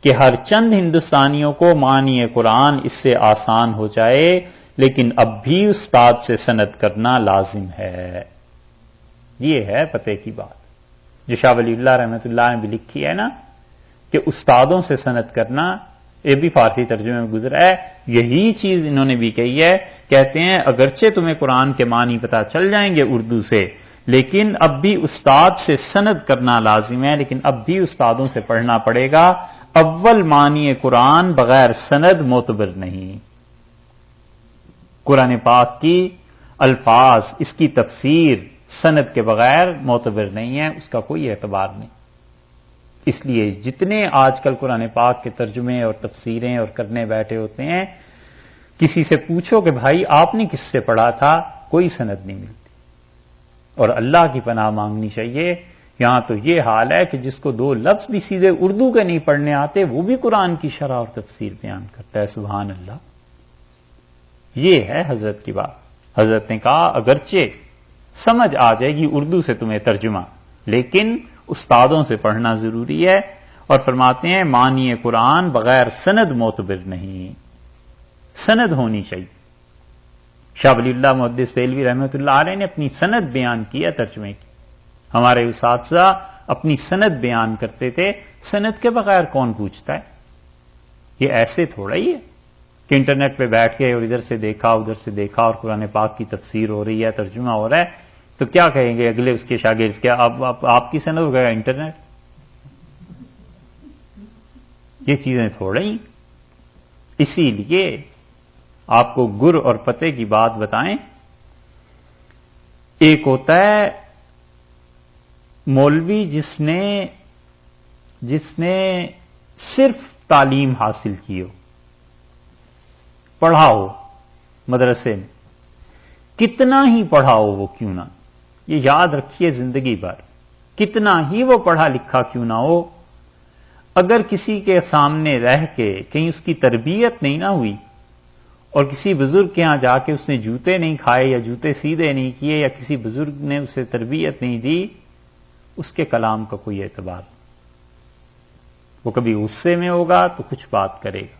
کہ ہر چند ہندوستانیوں کو معنی قرآن اس سے آسان ہو جائے، لیکن اب بھی استاد سے سند کرنا لازم ہے۔ یہ ہے پتے کی بات جو شاہ ولی اللہ رحمۃ اللہ نے بھی لکھی ہے نا، کہ استادوں سے سند کرنا، یہ بھی فارسی ترجمے میں گزرا ہے، یہی چیز انہوں نے بھی کہی ہے۔ کہتے ہیں اگرچہ تمہیں قرآن کے معنی پتہ چل جائیں گے اردو سے، لیکن اب بھی استاد سے سند کرنا لازم ہے، لیکن اب بھی استادوں سے پڑھنا پڑے گا۔ اول معنی قرآن بغیر سند معتبر نہیں۔ قرآن پاک کی الفاظ، اس کی تفسیر سند کے بغیر معتبر نہیں ہے، اس کا کوئی اعتبار نہیں۔ اس لیے جتنے آج کل قرآن پاک کے ترجمے اور تفسیریں اور کرنے بیٹھے ہوتے ہیں، کسی سے پوچھو کہ بھائی آپ نے کس سے پڑھا تھا، کوئی سند نہیں ملتی۔ اور اللہ کی پناہ مانگنی چاہیے، یہاں تو یہ حال ہے کہ جس کو دو لفظ بھی سیدھے اردو کے نہیں پڑھنے آتے، وہ بھی قرآن کی شرح اور تفسیر بیان کرتا ہے، سبحان اللہ۔ یہ ہے حضرت کی بات۔ حضرت نے کہا اگرچہ سمجھ آ جائے گی اردو سے تمہیں ترجمہ، لیکن استادوں سے پڑھنا ضروری ہے، اور فرماتے ہیں معنی قرآن بغیر سند معتبر نہیں، سند ہونی چاہیے۔ شاہ ولی اللہ محدث دہلوی رحمۃ اللہ علیہ نے اپنی سند بیان کی ہے ترجمے کی۔ ہمارے اساتذہ اپنی سند بیان کرتے تھے، سند کے بغیر کون پوچھتا ہے؟ یہ ایسے تھوڑا ہی ہے کہ انٹرنیٹ پہ بیٹھ کے اور ادھر سے دیکھا ادھر سے دیکھا اور قرآن پاک کی تفسیر ہو رہی ہے، ترجمہ ہو رہا ہے، تو کیا کہیں گے اگلے اس کے شاگرد، کیا آپ کی سند ہو گیا انٹرنیٹ؟ یہ چیزیں تھوڑا ہی۔ اسی لیے آپ کو گر اور پتے کی بات بتائیں، ایک ہوتا ہے مولوی جس نے صرف تعلیم حاصل کی ہو، پڑھا ہو مدرسے میں، کتنا ہی پڑھا ہو وہ کیوں نہ، یہ یاد رکھیے زندگی بھر، کتنا ہی وہ پڑھا لکھا کیوں نہ ہو، اگر کسی کے سامنے رہ کے کہیں اس کی تربیت نہیں نہ ہوئی، اور کسی بزرگ کے ہاں جا کے اس نے جوتے نہیں کھائے یا جوتے سیدھے نہیں کیے، یا کسی بزرگ نے اسے تربیت نہیں دی، اس کے کلام کا کوئی اعتبار نہیں۔ وہ کبھی غصے میں ہوگا تو کچھ بات کرے گا،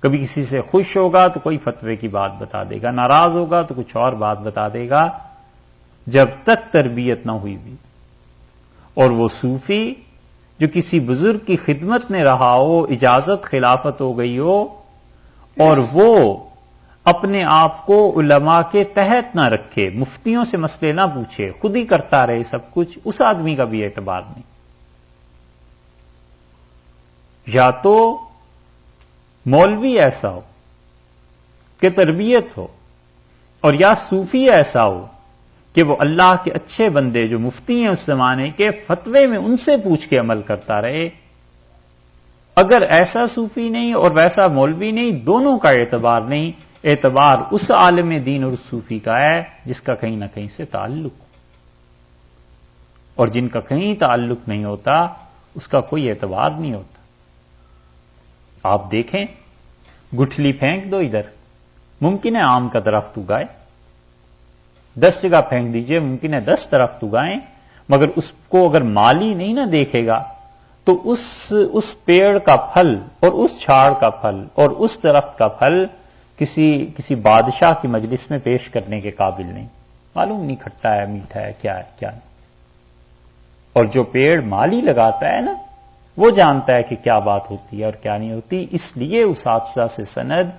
کبھی کسی سے خوش ہوگا تو کوئی فتوے کی بات بتا دے گا، ناراض ہوگا تو کچھ اور بات بتا دے گا، جب تک تربیت نہ ہوئی بھی۔ اور وہ صوفی جو کسی بزرگ کی خدمت میں رہا ہو، اجازت خلافت ہو گئی ہو، اور وہ اپنے آپ کو علماء کے تحت نہ رکھے، مفتیوں سے مسئلے نہ پوچھے، خود ہی کرتا رہے سب کچھ، اس آدمی کا بھی اعتبار نہیں۔ یا تو مولوی ایسا ہو کہ تربیت ہو، اور یا صوفی ایسا ہو کہ وہ اللہ کے اچھے بندے جو مفتی ہیں اس زمانے کے، فتوے میں ان سے پوچھ کے عمل کرتا رہے۔ اگر ایسا صوفی نہیں اور ویسا مولوی نہیں، دونوں کا اعتبار نہیں، اعتبار اس عالم دین اور اس صوفی کا ہے جس کا کہیں نہ کہیں سے تعلق ہو، اور جن کا کہیں تعلق نہیں ہوتا اس کا کوئی اعتبار نہیں ہوتا۔ آپ دیکھیں، گٹھلی پھینک دو ادھر، ممکن ہے آم کا درخت اگائے، 10 جگہ پھینک دیجئے، ممکن ہے 10 درخت اگائیں، مگر اس کو اگر مالی نہیں نہ دیکھے گا تو اس پیڑ کا پھل اور اس چھاڑ کا پھل اور اس درخت کا پھل کسی بادشاہ کی مجلس میں پیش کرنے کے قابل نہیں، معلوم نہیں کھٹا ہے میٹھا ہے کیا نہیں۔ اور جو پیڑ مالی لگاتا ہے نا، وہ جانتا ہے کہ کیا بات ہوتی ہے اور کیا نہیں ہوتی۔ اس لیے اساتذہ سے سند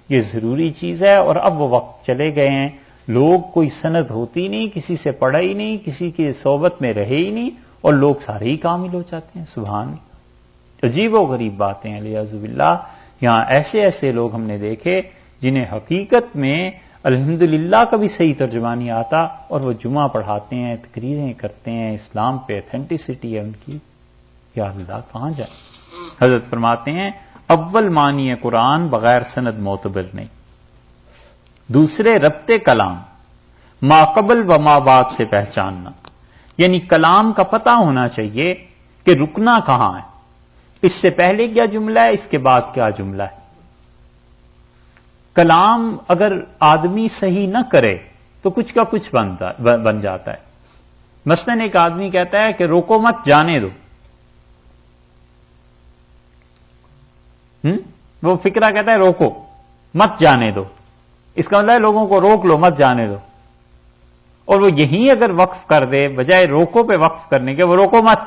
یہ ضروری چیز ہے، اور اب وہ وقت چلے گئے ہیں، لوگ کوئی سند ہوتی نہیں، کسی سے پڑھا ہی نہیں، کسی کی صحبت میں رہے ہی نہیں، اور لوگ سارے ہی کامل ہو جاتے ہیں۔ سبحان اللہ، عجیب و غریب باتیں ہیں، لیاذ باللہ۔ یہاں ایسے لوگ ہم نے دیکھے جنہیں حقیقت میں الحمدللہ کا بھی صحیح ترجمہ نہیں آتا، اور وہ جمعہ پڑھاتے ہیں، تقریریں کرتے ہیں، اسلام پہ ایتھینٹسٹی ہے ان کی۔ یا اللہ، کہاں جائیں؟ حضرت فرماتے ہیں اول معنی قرآن بغیر سند معتبر نہیں۔ دوسرے ربط کلام ما قبل و ما بعد سے پہچاننا، یعنی کلام کا پتہ ہونا چاہیے کہ رکنا کہاں ہے، اس سے پہلے کیا جملہ ہے، اس کے بعد کیا جملہ ہے۔ کلام اگر آدمی صحیح نہ کرے تو کچھ کا کچھ بن جاتا ہے۔ مثلاً ایک آدمی کہتا ہے کہ روکو مت، جانے دو، وہ فکرہ کہتا ہے روکو، مت جانے دو، اس کا مطلب ہے لوگوں کو روک لو، مت جانے دو. اور وہ یہیں اگر وقف کر دے بجائے روکو پہ وقف کرنے کے، وہ روکو مت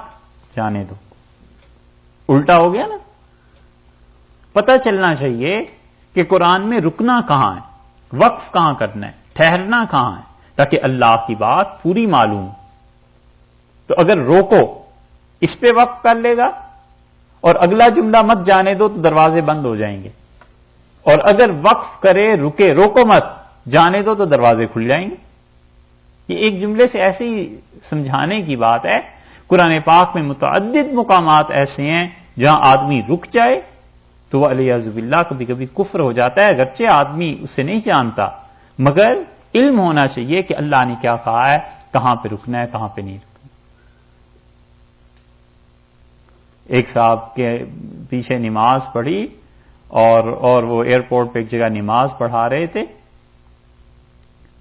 جانے دو، الٹا ہو گیا نا. پتہ چلنا چاہیے کہ قرآن میں رکنا کہاں ہے، وقف کہاں کرنا ہے، ٹھہرنا کہاں ہے، تاکہ اللہ کی بات پوری معلوم. تو اگر روکو اس پہ وقف کر لے گا اور اگلا جملہ مت جانے دو تو دروازے بند ہو جائیں گے، اور اگر وقف کرے رکے، روکو مت جانے دو تو دروازے کھل جائیں گے. یہ ایک جملے سے ایسے ہی سمجھانے کی بات ہے. قرآن پاک میں متعدد مقامات ایسے ہیں جہاں آدمی رک جائے تو وہ علیہ باللہ کبھی کبھی کفر ہو جاتا ہے، اگرچہ آدمی اسے نہیں جانتا، مگر علم ہونا چاہیے کہ اللہ نے کیا کہا ہے، کہاں پہ رکنا ہے، کہاں پہ نہیں رکنا. ایک صاحب کے پیچھے نماز پڑھی اور وہ ایئرپورٹ پہ ایک جگہ نماز پڑھا رہے تھے،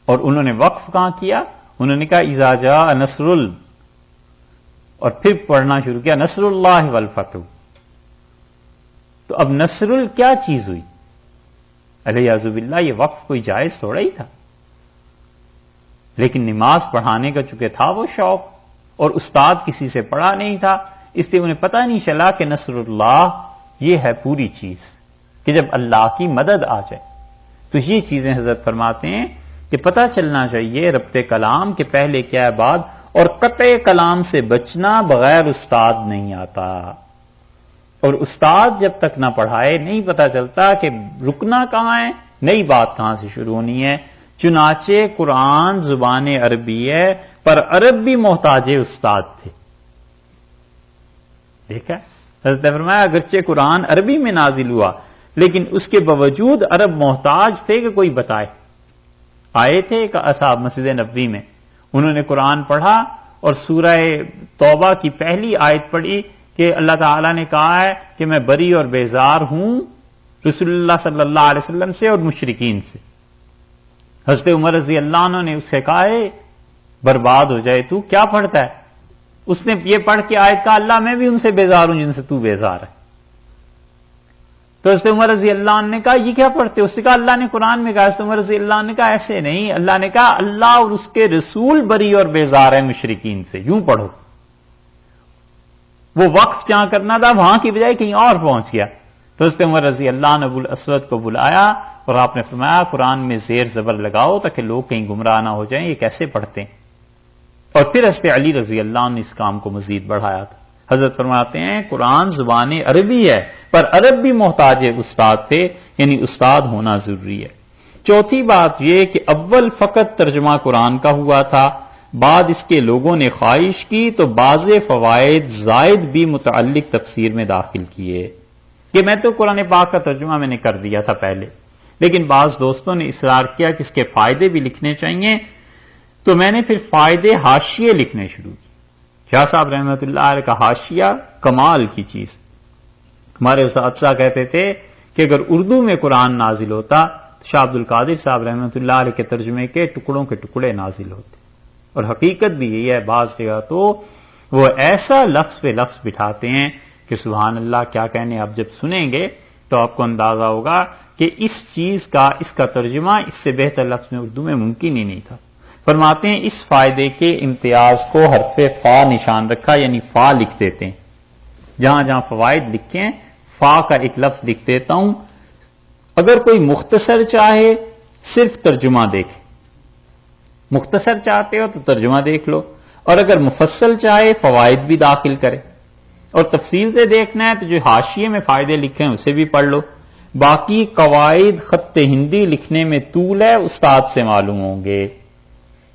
اور انہوں نے وقف کہاں کیا، انہوں نے کہا اذا جاء نصر اور پھر پڑھنا شروع کیا نصر اللہ والفتح. تو اب نصر کیا چیز ہوئی؟ علیہ باللہ یہ وقف کوئی جائز تھوڑا ہی تھا، لیکن نماز پڑھانے کا چونکہ تھا وہ شوق، اور استاد کسی سے پڑھا نہیں تھا، اس لیے انہیں پتہ نہیں چلا کہ نصر اللہ یہ ہے پوری چیز، کہ جب اللہ کی مدد آ جائے. تو یہ چیزیں حضرت فرماتے ہیں کہ پتہ چلنا چاہیے ربط کلام کے پہلے کیا ہے بات، اور قطع کلام سے بچنا بغیر استاد نہیں آتا. اور استاد جب تک نہ پڑھائے نہیں پتہ چلتا کہ رکنا کہاں ہے، نئی بات کہاں سے شروع ہونی ہے. چنانچہ قرآن زبان عربی ہے، پر عرب بھی محتاج استاد تھے. دیکھا حضرت نے فرمایا اگرچہ قرآن عربی میں نازل ہوا لیکن اس کے باوجود عرب محتاج تھے کہ کوئی بتائے. آئے تھے کہ اصحاب مسجد نبوی میں، انہوں نے قرآن پڑھا اور سورہ توبہ کی پہلی آیت پڑھی کہ اللہ تعالیٰ نے کہا ہے کہ میں بری اور بیزار ہوں رسول اللہ صلی اللہ علیہ وسلم سے اور مشرکین سے. حضرت عمر رضی اللہ عنہ نے اس سے کہا ہے برباد ہو جائے تو کیا پڑھتا ہے. اس نے یہ پڑھ کے آیت کہا اللہ میں بھی ان سے بیزار ہوں جن سے تو بیزار ہے. تو حضرت عمر رضی اللہ عنہ نے کہا یہ کیا پڑھتے؟ اس نے کہا اللہ نے قرآن میں کہا. حضرت عمر رضی اللہ عنہ نے کہا ایسے نہیں، اللہ نے کہا اللہ اور اس کے رسول بری اور بیزار ہیں مشرکین سے، یوں پڑھو. وہ وقف جہاں کرنا تھا وہاں کی بجائے کہیں اور پہنچ گیا. تو حضرت عمر رضی اللہ عنہ ابو الاسود کو بلایا اور آپ نے فرمایا قرآن میں زیر زبر لگاؤ تاکہ لوگ کہیں گمراہ نہ ہو جائیں یہ کیسے پڑھتے ہیں. اور پھر حضرت علی رضی اللہ عنہ نے اس کام کو مزید بڑھایا تھا. حضرت فرماتے ہیں قرآن زبان عربی ہے پر عرب بھی محتاج استاد تھے، یعنی استاد ہونا ضروری ہے. چوتھی بات یہ کہ اول فقط ترجمہ قرآن کا ہوا تھا، بعد اس کے لوگوں نے خواہش کی تو بعض فوائد زائد بھی متعلق تفسیر میں داخل کیے کہ میں تو قرآن پاک کا ترجمہ میں نے کر دیا تھا پہلے، لیکن بعض دوستوں نے اصرار کیا کہ اس کے فائدے بھی لکھنے چاہیے، تو میں نے پھر فائدے حاشیے لکھنے شروع کی. شاہ صاحب رحمۃ اللہ علیہ کا حاشیہ کمال کی چیز. ہمارے اساتذہ کہتے تھے کہ اگر اردو میں قرآن نازل ہوتا تو شاہ عبد القادر صاحب رحمۃ اللہ علیہ کے ترجمے کے ٹکڑوں کے ٹکڑے نازل ہوتے. اور حقیقت بھی یہی ہے، بعض جگہ تو وہ ایسا لفظ پہ لفظ بٹھاتے ہیں کہ سبحان اللہ کیا کہنے. آپ جب سنیں گے تو آپ کو اندازہ ہوگا کہ اس چیز کا، اس کا ترجمہ اس سے بہتر لفظ میں اردو میں ممکن ہی نہیں تھا. فرماتے ہیں اس فائدے کے امتیاز کو حرف فا نشان رکھا، یعنی فا لکھ دیتے ہیں. جہاں جہاں فوائد لکھے ہیں فا کا ایک لفظ لکھ دیتا ہوں. اگر کوئی مختصر چاہے صرف ترجمہ دیکھے، مختصر چاہتے ہو تو ترجمہ دیکھ لو، اور اگر مفصل چاہے فوائد بھی داخل کرے، اور تفصیل سے دیکھنا ہے تو جو حاشیے میں فائدے لکھے ہیں اسے بھی پڑھ لو. باقی قواعد خط ہندی لکھنے میں طول ہے، استاد سے معلوم ہوں گے،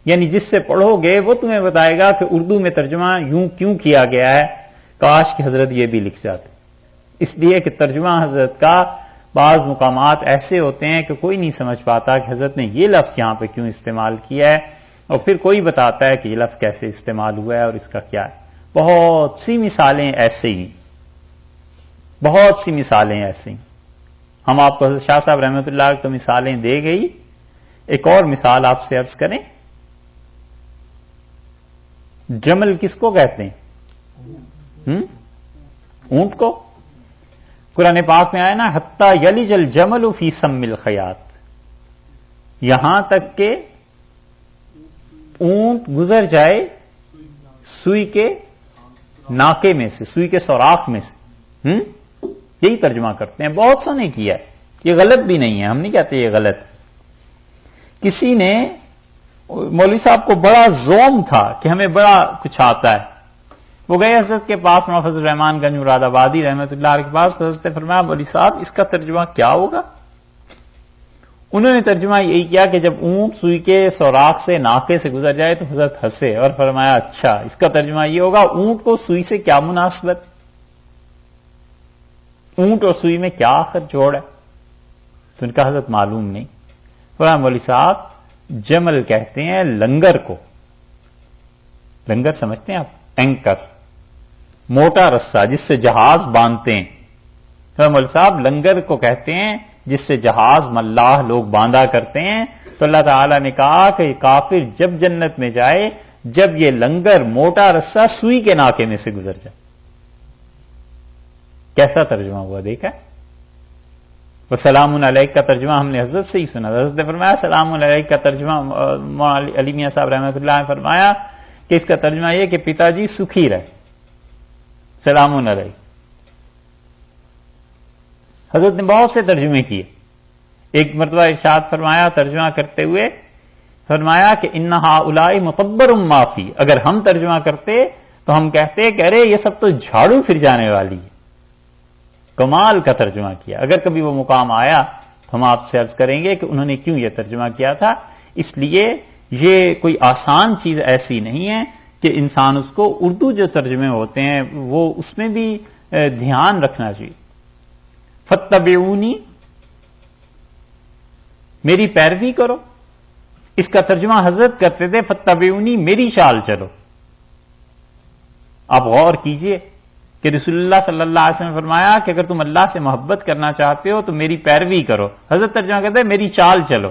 یعنی جس سے پڑھو گے وہ تمہیں بتائے گا کہ اردو میں ترجمہ یوں کیوں کیا گیا ہے، کاش کہ حضرت یہ بھی لکھ جاتے. اس لیے کہ ترجمہ حضرت کا بعض مقامات ایسے ہوتے ہیں کہ کوئی نہیں سمجھ پاتا کہ حضرت نے یہ لفظ یہاں پہ کیوں استعمال کیا ہے، اور پھر کوئی بتاتا ہے کہ یہ لفظ کیسے استعمال ہوا ہے اور اس کا کیا ہے. بہت سی مثالیں ایسے ہی، بہت سی مثالیں ایسے ہی. ہم آپ کو حضرت شاہ صاحب رحمۃ اللہ علیہ تو مثالیں دے گئی. ایک اور مثال آپ سے عرض کریں. جمل کس کو کہتے ہیں؟ اونٹ کو. قرآن پاک میں آیا نا حتی یلج الجمل فی سم الخیاط، یہاں تک کہ اونٹ گزر جائے سوئی کے ناکے میں سے، سوئی کے سوراخ میں سے. یہی ترجمہ کرتے ہیں، بہت سا نے کیا ہے، یہ غلط بھی نہیں ہے، ہم نہیں کہتے یہ غلط. کسی نے مولوی صاحب کو بڑا زوم تھا کہ ہمیں بڑا کچھ آتا ہے، وہ گئے حضرت کے پاس، مولانا فضل الرحمان گنج مراد آبادی رحمۃ اللہ علیہ کے پاس. حضرت نے فرمایا مولوی صاحب اس کا ترجمہ کیا ہوگا؟ انہوں نے ترجمہ یہی کیا کہ جب اونٹ سوئی کے سوراخ سے ناکے سے گزر جائے تو حضرت ہنسے اور فرمایا اچھا اس کا ترجمہ یہ ہوگا اونٹ کو سوئی سے کیا مناسبت، اونٹ اور سوئی میں کیا آخر جوڑ ہے؟ تو ان کا حضرت معلوم نہیں. فرمایا مولوی صاحب جمل کہتے ہیں لنگر کو، لنگر سمجھتے ہیں آپ؟ اینکر، موٹا رسہ جس سے جہاز باندھتے ہیں. فرمایا مولوی صاحب لنگر کو کہتے ہیں جس سے جہاز ملاح لوگ باندھا کرتے ہیں. تو اللہ تعالی نے کہا کہ کافر جب جنت میں جائے جب یہ لنگر موٹا رسہ سوئی کے ناکے میں سے گزر جائے. کیسا ترجمہ ہوا دیکھا؟ وہ سلام علیک کا ترجمہ ہم نے حضرت سے ہی سنا. حضرت نے فرمایا سلام علیک کا ترجمہ علی میاں صاحب رحمۃ اللہ نے فرمایا کہ اس کا ترجمہ یہ کہ پتا جی سکھی رہے، سلام علیک. حضرت نے بہت سے ترجمے کیے. ایک مرتبہ ارشاد فرمایا ترجمہ کرتے ہوئے، فرمایا کہ ان ہؤلاء متبر ما فی، اگر ہم ترجمہ کرتے تو ہم کہتے کہ ارے یہ سب تو جھاڑو پھر جانے والی ہے. کمال کا ترجمہ کیا. اگر کبھی وہ مقام آیا تو ہم آپ سے عرض کریں گے کہ انہوں نے کیوں یہ ترجمہ کیا تھا. اس لیے یہ کوئی آسان چیز ایسی نہیں ہے کہ انسان اس کو، اردو جو ترجمے ہوتے ہیں وہ اس میں بھی دھیان رکھنا چاہیے. فتبعونی، میری پیروی کرو. اس کا ترجمہ حضرت کرتے تھے فتبعونی، میری چال چلو. آپ غور کیجئے کہ رسول اللہ صلی اللہ علیہ وسلم نے فرمایا کہ اگر تم اللہ سے محبت کرنا چاہتے ہو تو میری پیروی کرو. حضرت ترجمہ کرتے ہیں میری چال چلو.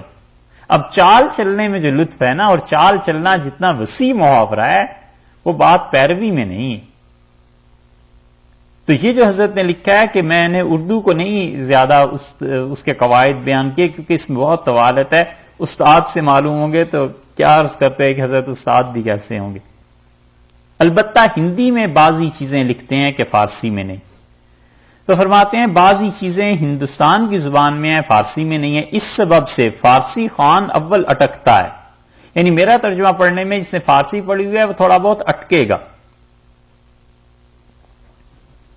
اب چال چلنے میں جو لطف ہے نا، اور چال چلنا جتنا وسیع محاورہ ہے وہ بات پیروی میں نہیں ہے. تو یہ جو حضرت نے لکھا ہے کہ میں نے اردو کو نہیں زیادہ اس کے قواعد بیان کیے کیونکہ اس میں بہت طوالت ہے. استاد سے معلوم ہوں گے تو کیا عرض کرتے ہیں کہ حضرت استاد بھی کیسے ہوں گے. البتہ ہندی میں بعضی چیزیں لکھتے ہیں کہ فارسی میں نہیں. تو فرماتے ہیں بعضی چیزیں ہندوستان کی زبان میں ہیں فارسی میں نہیں ہے، اس سبب سے فارسی خوان اول اٹکتا ہے. یعنی میرا ترجمہ پڑھنے میں جس نے فارسی پڑھی ہوئی ہے وہ تھوڑا بہت اٹکے گا.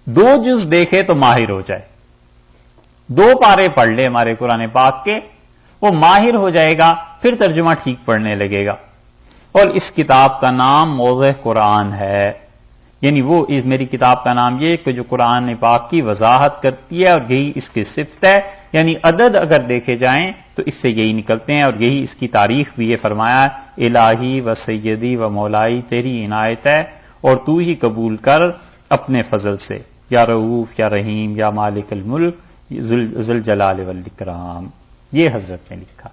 2 جز دیکھے تو ماہر ہو جائے، 2 پارے پڑھ لے ہمارے قرآن پاک کے، وہ ماہر ہو جائے گا، پھر ترجمہ ٹھیک پڑھنے لگے گا. اور اس کتاب کا نام موضع قرآن ہے. یعنی وہ میری کتاب کا نام یہ کہ جو قرآن پاک کی وضاحت کرتی ہے اور یہی اس کی صفت ہے. یعنی عدد اگر دیکھے جائیں تو اس سے یہی نکلتے ہیں، اور یہی اس کی تاریخ بھی یہ فرمایا الہی و سیدی و مولائی تیری عنایت ہے اور تو ہی قبول کر اپنے فضل سے، یا رؤوف یا رحیم یا مالک الملک ذوالجلال والاکرام. یہ حضرت نے لکھا.